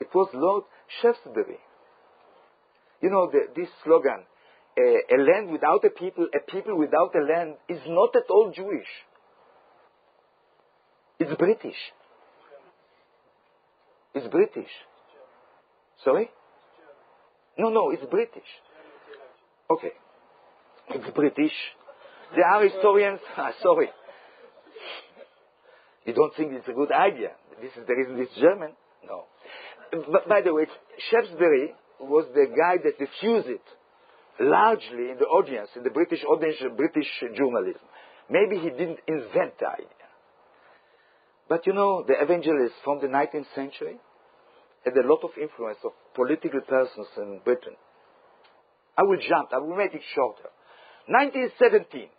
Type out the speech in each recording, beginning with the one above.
It was Lord Shaftesbury. You know, this slogan, a land without a people without a land, is not at all Jewish. It's British. It's British. Sorry? No, it's British. Okay. It's British. There are historians. Sorry. You don't think it's a good idea? This is the reason it's German? No. But by the way, Shaftesbury was the guy that diffused it largely in the audience, in the British audience, British journalism. Maybe he didn't invent the idea. But you know, the evangelists from the 19th century had a lot of influence of political persons in Britain. I will make it shorter. 1917.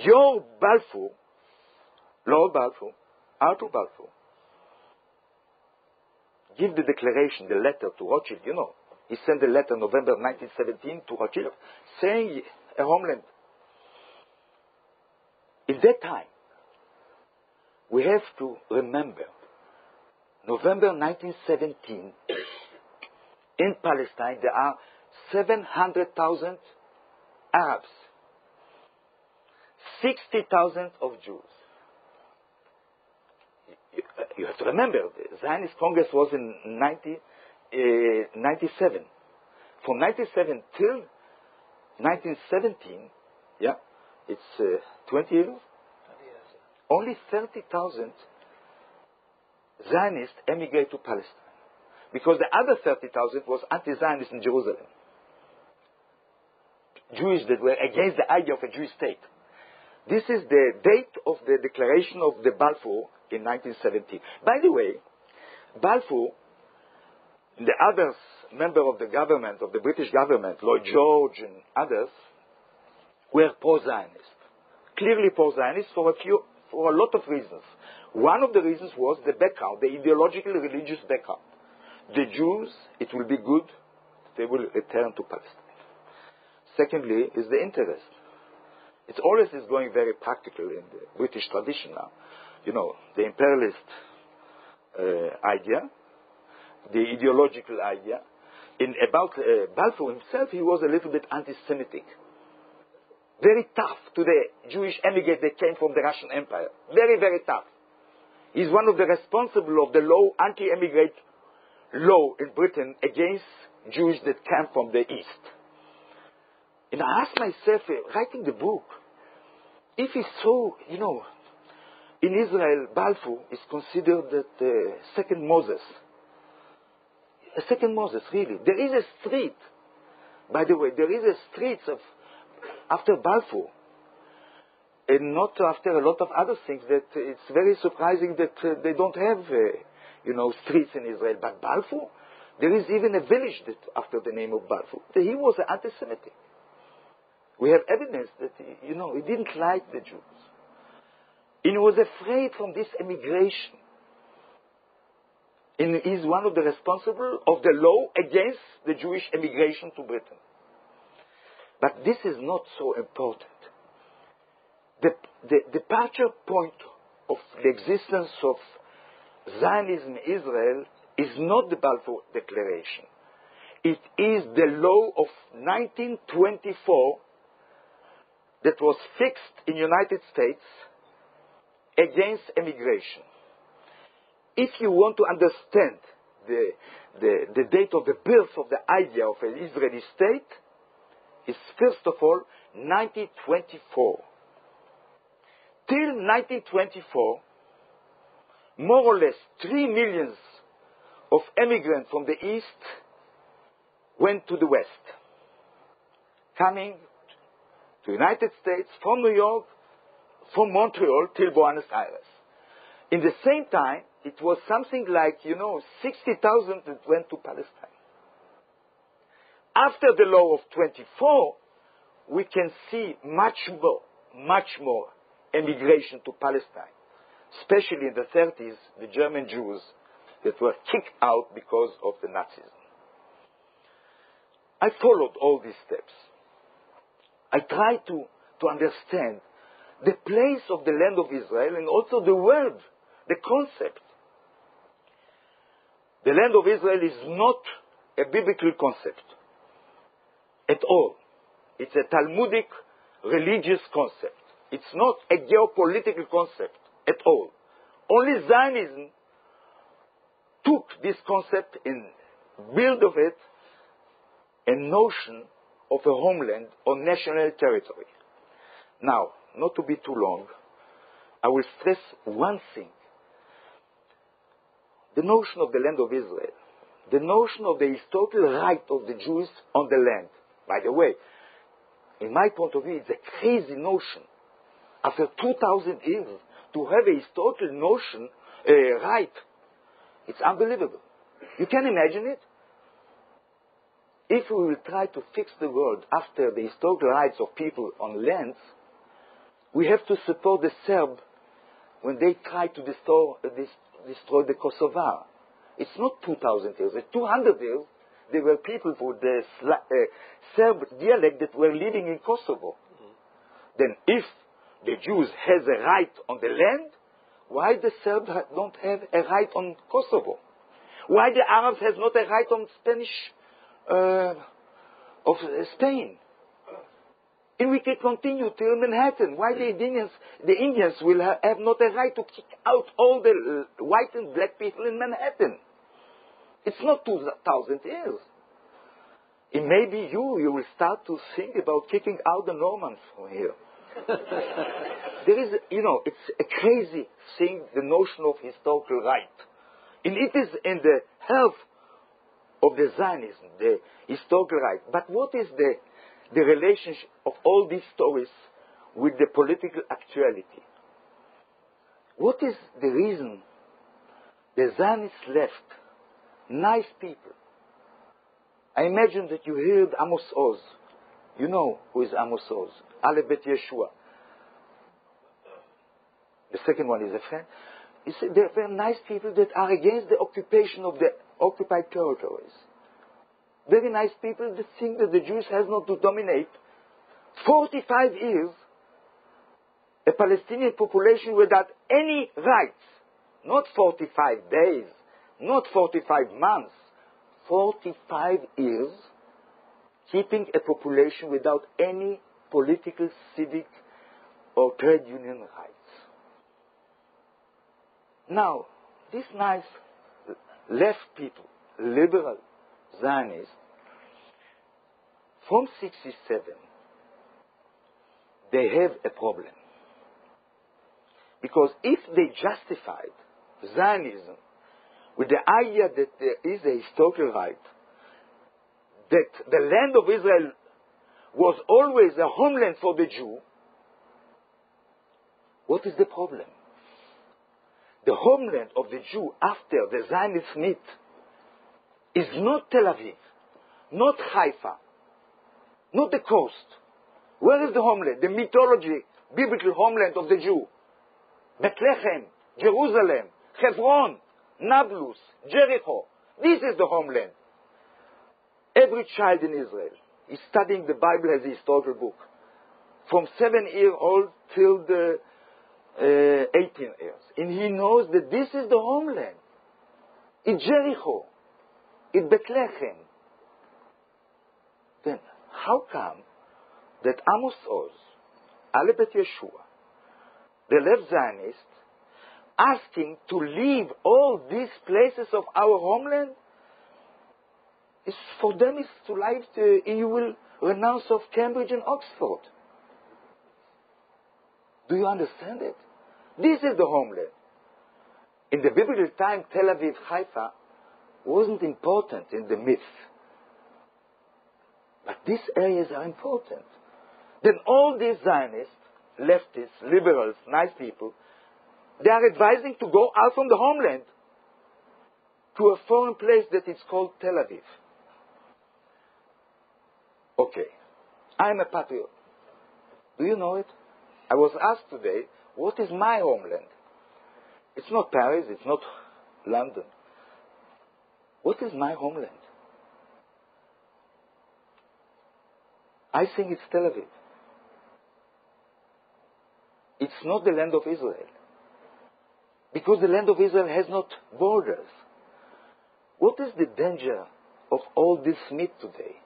Lord Balfour, Arthur Balfour, give the declaration, the letter to Rothschild, you know. He sent a letter November 1917 to Rothschild saying a homeland. In that time, we have to remember November 1917, in Palestine, there are 700,000 Arabs, 60,000 of Jews. You have to remember, the Zionist Congress was in 1997. From 1997 till 1917, it's 20 years. Only 30,000 Zionists emigrated to Palestine, because the other 30,000 was anti-Zionist in Jerusalem. Jews that were against the idea of a Jewish state. This is the date of the declaration of the Balfour in 1917. By the way, Balfour, the others, member of the government, of the British government, Lloyd George and others, were pro-Zionist. Clearly pro-Zionist for a lot of reasons. One of the reasons was the background, the ideological religious background. The Jews, it will be good, they will return to Palestine. Secondly, is the interest. It always is going very practical in the British tradition now. You know, the imperialist idea, the ideological idea. About Balfour himself, he was a little bit anti-Semitic. Very tough to the Jewish emigrants that came from the Russian Empire. Very, very tough. He's one of the responsible of the law, anti-immigrant law in Britain against Jews that came from the East. And I asked myself, writing the book, if he saw, you know, in Israel, Balfour is considered the second Moses. A second Moses, really. There is a street, by the way, there is a street after Balfour, and not after a lot of other things, that it's very surprising that they don't have, streets in Israel. But Balfour, there is even a village that after the name of Balfour. He was an anti-Semitic. We have evidence that, he didn't like the Jews. And he was afraid from this emigration. And he's one of the responsible of the law against the Jewish emigration to Britain. But this is not so important. The departure point of the existence of Zionism in Israel is not the Balfour Declaration. It is the law of 1924 that was fixed in the United States against emigration. If you want to understand the date of the birth of the idea of an Israeli state, it's first of all 1924. Till 1924, more or less 3 million of immigrants from the East went to the West, coming to the United States from New York, from Montreal till Buenos Aires. In the same time, it was something like, 60,000 that went to Palestine. After the law of 24, we can see much more emigration to Palestine, especially in the 30s, the German Jews that were kicked out because of the Nazism. I followed all these steps. I tried to understand the place of the land of Israel and also the word, the concept. The land of Israel is not a biblical concept at all. It's a Talmudic religious concept. It's not a geopolitical concept at all. Only Zionism took this concept and built of it a notion of a homeland or national territory. Now, not to be too long, I will stress one thing. The notion of the land of Israel, the notion of the historical right of the Jews on the land. By the way, in my point of view, it's a crazy notion. After 2,000 years, to have a historical notion, right, it's unbelievable. You can imagine it? If we will try to fix the world after the historical rights of people on lands, we have to support the Serb when they try to destroy the Kosovar. It's not 2,000 years, it's 200 years. There were people with the Serb dialect that were living in Kosovo. Then if the Jews has a right on the land, why the Serbs don't have a right on Kosovo? Why the Arabs has not a right on Spain? And we can continue till Manhattan. Why the Indians will have not a right to kick out all the white and black people in Manhattan? It's not 2,000 years. And maybe you will start to think about kicking out the Normans from here. There is, it's a crazy thing, the notion of historical right. And it is in the health of the Zionism, the historical right. But what is the relationship of all these stories with the political actuality? What is the reason the Zionists left nice people? I imagine that you heard Amos Oz. You know who is Amos Oz. Aleph Bet Yeshua. The second one is a friend. You see, there are nice people that are against the occupation of the occupied territories. Very nice people that think that the Jews has not to dominate 45 years a Palestinian population without any rights. Not 45 days, not 45 months, 45 years keeping a population without any political, civic, or trade union rights. Now, these nice left people, liberal Zionists, from 1967, they have a problem. Because if they justified Zionism with the idea that there is a historical right, that the land of Israel was always a homeland for the Jew, what is the problem? The homeland of the Jew after the Zionist myth is not Tel Aviv, not Haifa, not the coast. Where is the homeland? The mythology, biblical homeland of the Jew. Bethlehem, Jerusalem, Hebron, Nablus, Jericho. This is the homeland. Every child in Israel is studying the Bible as a historical book. From 7-year-old till the 18 years. And he knows that this is the homeland. In Jericho. In Bethlehem. Then, how come that Amos Oz, Aleph Bet Yeshua, the left Zionists, asking to leave all these places of our homeland? For them, it's to life, you will renounce of Cambridge and Oxford. Do you understand it? This is the homeland. In the biblical time, Tel Aviv, Haifa wasn't important in the myth. But these areas are important. Then all these Zionists, leftists, liberals, nice people, they are advising to go out from the homeland to a foreign place that is called Tel Aviv. Okay, I am a patriot. Do you know it? I was asked today, what is my homeland? It's not Paris, it's not London. What is my homeland? I think it's Tel Aviv. It's not the land of Israel. Because the land of Israel has not borders. what is the danger of all this myth today?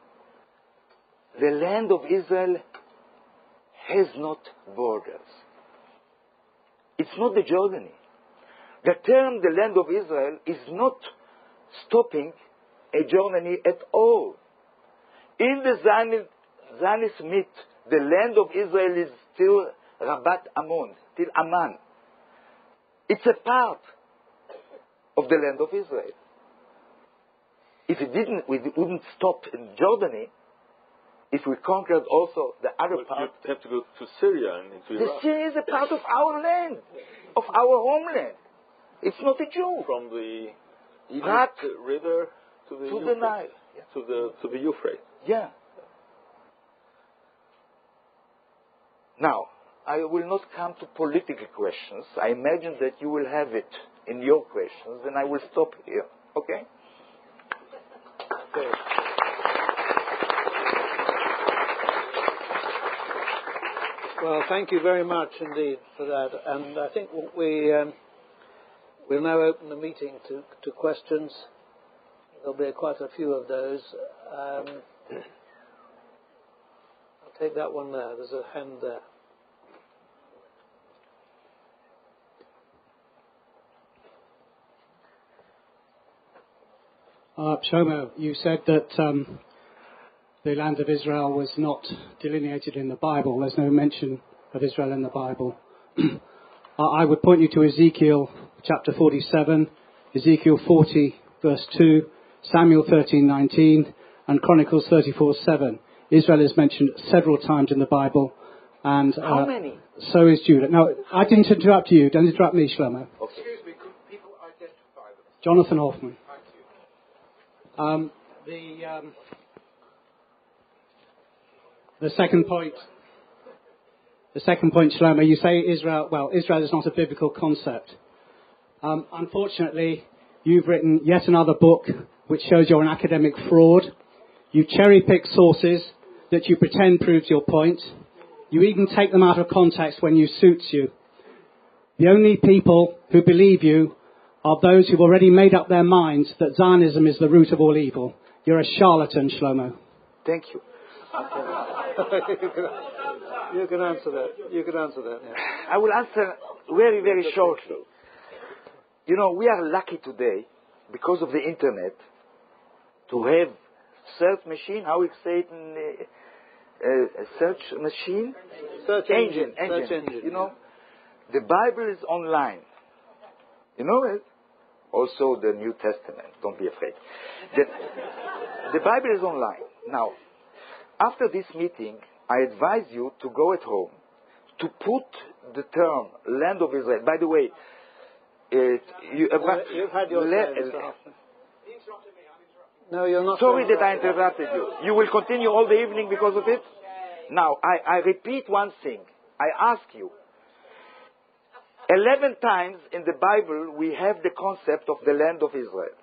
The land of Israel has not borders. It's not the Jordan. The term the land of Israel is not stopping a Germany at all. In the Zionist myth, the land of Israel is still Rabat Ammon, still Amman. It's a part of the land of Israel. If we wouldn't stop in Jordan, if we conquered also the other part. You have to go to Syria and into Iraq. Syria is a part of our land, of our homeland. It's not a joke. From the Iraq river to the Nile. Yeah. To the Euphrates. Yeah. Now, I will not come to political questions. I imagine that you will have it in your questions, and I will stop here. Okay? Okay. Well, thank you very much indeed for that. And I think we'll now open the meeting to questions. There'll be quite a few of those. I'll take that one there. There's a hand there. Shlomo, you said that the land of Israel was not delineated in the Bible. There's no mention of Israel in the Bible. I would point you to Ezekiel chapter 47, Ezekiel 40 verse 2, Samuel 13:19, and Chronicles 34:7. Israel is mentioned several times in the Bible. And how many? So is Judah. Now, I didn't interrupt you. Don't interrupt me, Shlomo. Okay. Excuse me, could people identify them? Jonathan Hoffman. Thank you. The second point, Shlomo, you say Israel is not a biblical concept. Unfortunately, you've written yet another book which shows you're an academic fraud. You cherry-pick sources that you pretend proves your point. You even take them out of context when it suits you. The only people who believe you are those who've already made up their minds that Zionism is the root of all evil. You're a charlatan, Shlomo. Thank you. You can answer that. Yeah. I will answer very, very shortly. You know, we are lucky today, because of the internet, to have search machine. How we say it in a search machine? Search engine. You know, the Bible is online. You know it? Also the New Testament. Don't be afraid. The Bible is online. Now, after this meeting, I advise you to go at home to put the term land of Israel. By the way, you've had your say. No, you're not. Sorry that I interrupted you. You will continue all the evening because of it? Now, I repeat one thing. I ask you. 11 times in the Bible we have the concept of the land of Israel.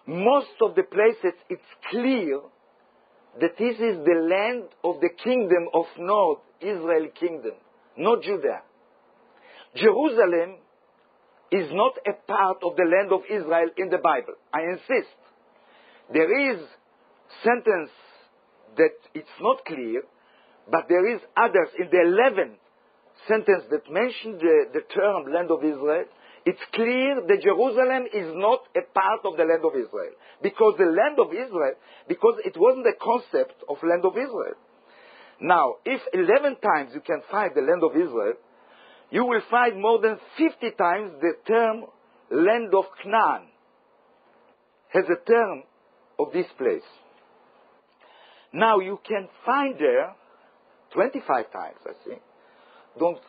Most of the places it's clear that this is the land of the kingdom of North, Israel kingdom, not Judah. Jerusalem is not a part of the land of Israel in the Bible. I insist. There is sentence that it's not clear, but there is others in the 11th sentence that mention the term land of Israel. It's clear that Jerusalem is not a part of the land of Israel. Because the land of Israel, because it wasn't a concept of land of Israel. Now, if 11 times you can find the land of Israel, you will find more than 50 times the term land of Canaan has a term of this place. Now you can find there 25 times, I think. Don't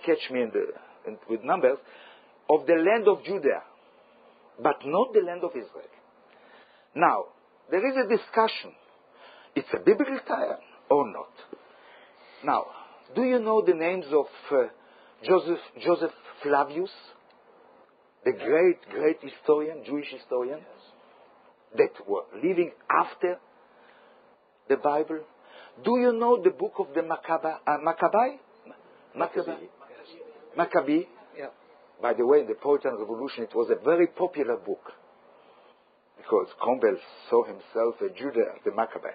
catch me with numbers, of the land of Judah, but not the land of Israel. Now, there is a discussion. It's a biblical term or not. Now, do you know the names of Joseph Flavius, the great historian, Jewish historian, that were living after the Bible? Do you know the book of the Maccabee? Yeah. By the way, in the Puritan Revolution, it was a very popular book. because Campbell saw himself a Judah, the Maccabee.